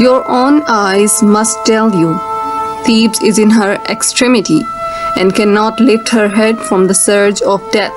Your own eyes must tell you, Thebes is in her extremity and cannot lift her head from the surge of death.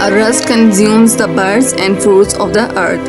A rust consumes the birds and fruits of the earth.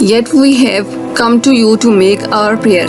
Yet we have come to you to make our prayer.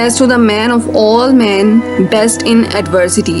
As to the man of all men, best in adversity.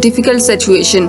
difficult situation।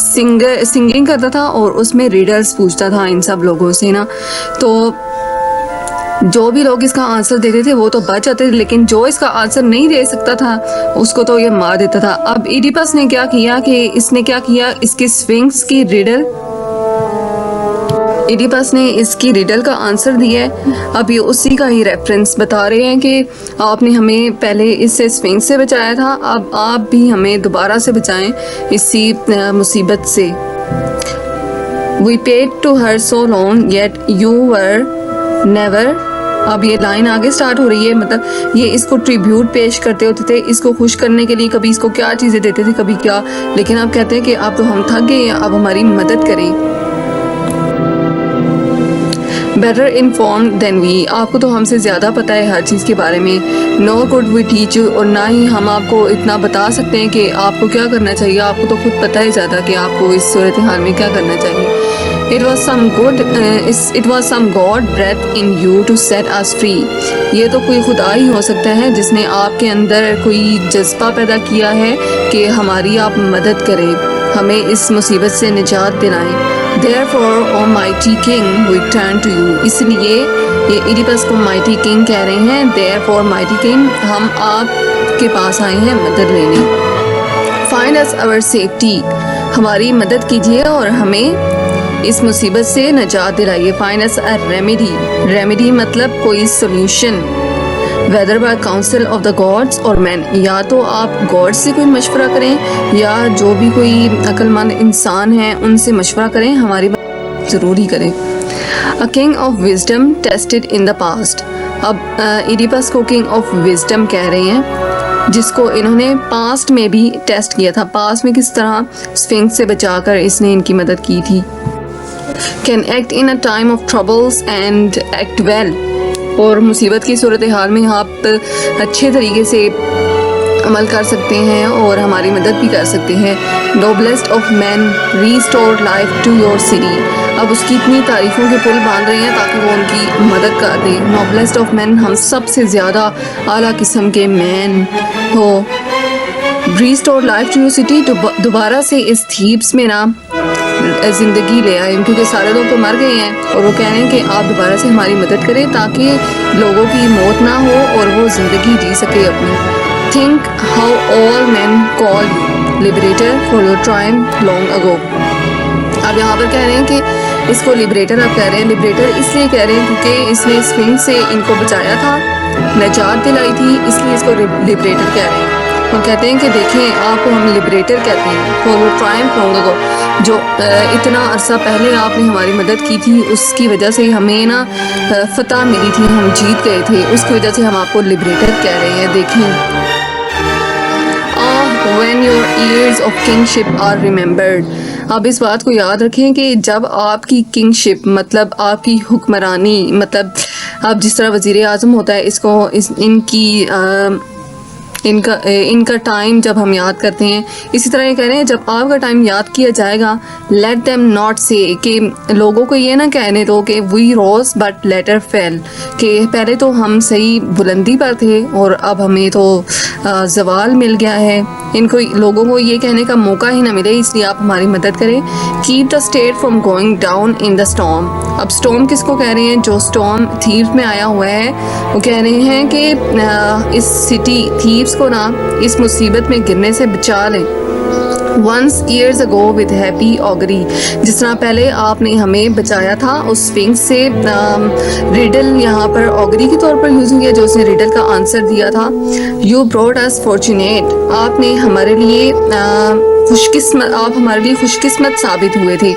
Singing کرتا تھا اور اس میں ریڈلز پوچھتا تھا ان سب لوگوں سے نا. تو جو بھی لوگ اس کا آنسر دیتے تھے وہ تو بچ جاتے تھے, لیکن جو اس کا آنسر نہیں دے سکتا تھا اس کو تو یہ مار دیتا تھا. اب ایڈیپس نے کیا کیا کہ اس کی سفنکس کی ریڈل, ایڈیپس نے اس کی ریڈل کا آنسر دیا ہے. اب یہ اسی کا ہی ریفرنس بتا رہے ہیں کہ آپ نے ہمیں پہلے اس سے سفنکس سے بچایا تھا, اب آپ بھی ہمیں دوبارہ سے بچائیں اسی مصیبت سے. We paid to her so long yet you were never. اب یہ لائن آگے سٹارٹ ہو رہی ہے, مطلب یہ اس کو ٹریبیوٹ پیش کرتے ہوتے تھے, اس کو خوش کرنے کے لیے کبھی اس کو کیا چیزیں دیتے تھے کبھی کیا, لیکن اب کہتے ہیں کہ اب تو ہم تھک گئے ہیں, اب ہماری مدد کریں. بیٹر انفارمڈ دین وی, آپ کو تو ہم سے زیادہ پتہ ہے ہر چیز کے بارے میں. نو کوڈ وی ٹیچ یو, اور نہ ہی ہم آپ کو اتنا بتا سکتے ہیں کہ آپ کو کیا کرنا چاہیے, آپ کو تو خود پتہ ہے زیادہ کہ آپ کو اس صورتحال میں کیا کرنا چاہیے. It was some God breath in you to set us free. یہ تو کوئی خدا ہی ہو سکتا ہے جس نے آپ کے اندر کوئی جذبہ پیدا کیا ہے کہ ہماری آپ مدد کریں, ہمیں اس مصیبت سے نجات دلائیں. Therefore, O mighty King, we turn to you. اس لیے یہ ایڈیپس کو mighty King کہہ رہے ہیں. Therefore, mighty King, ہم آپ کے پاس آئے ہیں مدد لینے. Find us our safety. ہماری مدد کیجیے اور ہمیں اس مصیبت سے نجات دلائیے. Find us a remedy. Remedy مطلب کوئی solution. Whether by counsel of the gods or men. یا تو آپ گاڈ سے کوئی مشورہ کریں یا جو بھی کوئی عقل مند انسان ہیں ان سے مشورہ کریں, ہماری بات ضرور ہی کریں. A king of wisdom tested in the past. اب ایڈیپس کو king of wisdom کہہ رہے ہیں جس کو انہوں نے پاسٹ میں بھی ٹیسٹ کیا تھا. پاسٹ میں کس طرح سفنکس سے بچا کر اس نے ان کی مدد کی تھی. Can act in a time of troubles and act well. اور مصیبت کی صورتحال میں آپ اچھے طریقے سے عمل کر سکتے ہیں اور ہماری مدد بھی کر سکتے ہیں. Noblest of men, restore life to your city. اب اس کی اتنی تعریفوں کے پل باندھ رہے ہیں تاکہ وہ ان کی مدد کر دیں. Noblest of men, ہم سب سے زیادہ اعلیٰ قسم کے مین ہو. Restore life to your city, دوبارہ سے اس تھیبس میں نا زندگی لے آئے, کیونکہ سارے لوگ تو مر گئے ہیں اور وہ کہہ رہے ہیں کہ آپ دوبارہ سے ہماری مدد کریں تاکہ لوگوں کی موت نہ ہو اور وہ زندگی جی سکے اپنی. Think how all men call you liberator for your triumph long ago. اب یہاں پر کہہ رہے ہیں کہ اس کو لبریٹر آپ کہہ رہے ہیں. لبریٹر اس لیے کہہ رہے ہیں کیونکہ اس نے سفنکس سے ان کو بچایا تھا, نجات دلائی تھی, اس لیے اس کو لبریٹر کہہ رہے ہیں. اور کہتے ہیں کہ دیکھیں آپ کو ہم لبریٹر کہتے ہیں. for your triumph long ago, جو اتنا عرصہ پہلے آپ نے ہماری مدد کی تھی اس کی وجہ سے ہمیں نا فتح ملی تھی, ہم جیت گئے تھے, اس کی وجہ سے ہم آپ کو لبریٹر کہہ رہے ہیں. دیکھیں when your years of kingship are remembered. آپ اس بات کو یاد رکھیں کہ جب آپ کی کنگشپ مطلب آپ کی حکمرانی, مطلب آپ جس طرح وزیر اعظم ہوتا ہے اس کو ان کا ٹائم جب ہم یاد کرتے ہیں, اسی طرح یہ کہہ رہے ہیں جب آپ کا ٹائم یاد کیا جائے گا, let them not say, کہ لوگوں کو یہ نہ کہنے دو کہ we rose but later fell, کہ پہلے تو ہم صحیح بلندی پر تھے اور اب ہمیں تو زوال مل گیا ہے. لوگوں کو یہ کہنے کا موقع ہی نہ ملے, اس لیے آپ ہماری مدد کریں. keep the state from going down in the storm. اب storm کس کو کہہ رہے ہیں؟ جو storm تھیف میں آیا ہوا ہے وہ کہہ رہے ہیں کہ اس سٹی تھیفس کو نا اس مصیبت میں گرنے سے بچا لیں. once years ago with happy augury, جس طرح پہلے آپ نے ہمیں بچایا تھا اس سفنکس سے. ریڈل یہاں پر آگری کے طور پر یوز ہوئی ہے جو اس نے ریڈل کا آنسر دیا تھا. you brought us fortunate, آپ نے ہمارے لیے خوش قسمت ثابت ہوئے تھے.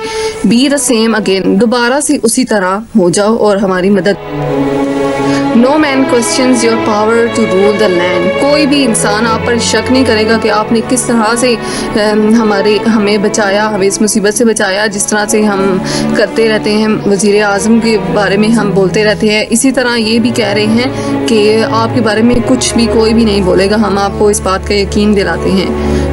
be the same again, دوبارہ سے اسی طرح ہو جاؤ اور ہماری مدد. No man questions your power to rule the land. کوئی بھی انسان آپ پر شک نہیں کرے گا کہ آپ نے کس طرح سے ہمیں بچایا, ہمیں اس مصیبت سے بچایا, جس طرح سے ہم کرتے رہتے ہیں. وزیر اعظم کے بارے میں ہم بولتے رہتے ہیں, اسی طرح یہ بھی کہہ رہے ہیں کہ آپ کے بارے میں کچھ بھی کوئی بھی نہیں بولے گا, ہم آپ کو اس بات کا یقین دلاتے ہیں.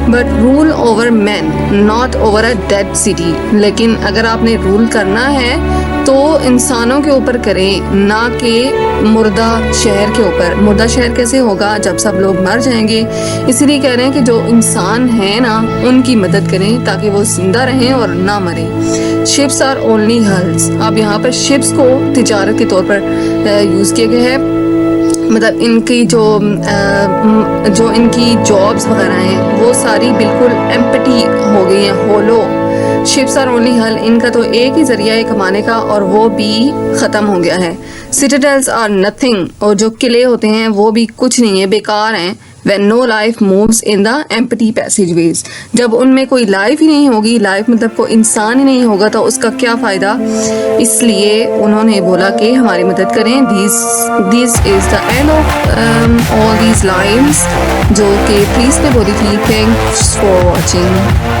But rule over men, not over a dead city. لیکن اگر آپ نے رول کرنا ہے تو انسانوں کے اوپر کریں نہ کہ مردہ شہر کے اوپر. مردہ شہر کیسے ہوگا جب سب لوگ مر جائیں گے. اسی لیے کہہ رہے ہیں کہ جو انسان ہیں نا ان کی مدد کریں تاکہ وہ زندہ رہیں اور نہ مریں. Ships are only hulls. اب یہاں پر شپس کو تجارت کے طور پر یوز کیا گیا ہے. مطلب ان کی جو ان کی جابس وغیرہ ہیں وہ ساری بالکل ایمپٹی ہو گئی ہیں, ہولو. شپس آر اونلی ہل, ان کا تو ایک ہی ذریعہ ہے کمانے کا اور وہ بھی ختم ہو گیا ہے. سٹیڈلز آر نتھنگ, اور جو قلعے ہوتے ہیں وہ بھی کچھ نہیں ہے, بیکار ہیں. when no life moves in the empty passageways, جب ان میں کوئی لائف ہی نہیں ہوگی, لائف مطلب کوئی انسان ہی نہیں ہوگا تو اس کا کیا فائدہ. اس لیے انہوں نے بولا کہ ہماری مدد کریں. this is the end of all these lines جو کہ پریس نے بولی تھی. thanks for watching.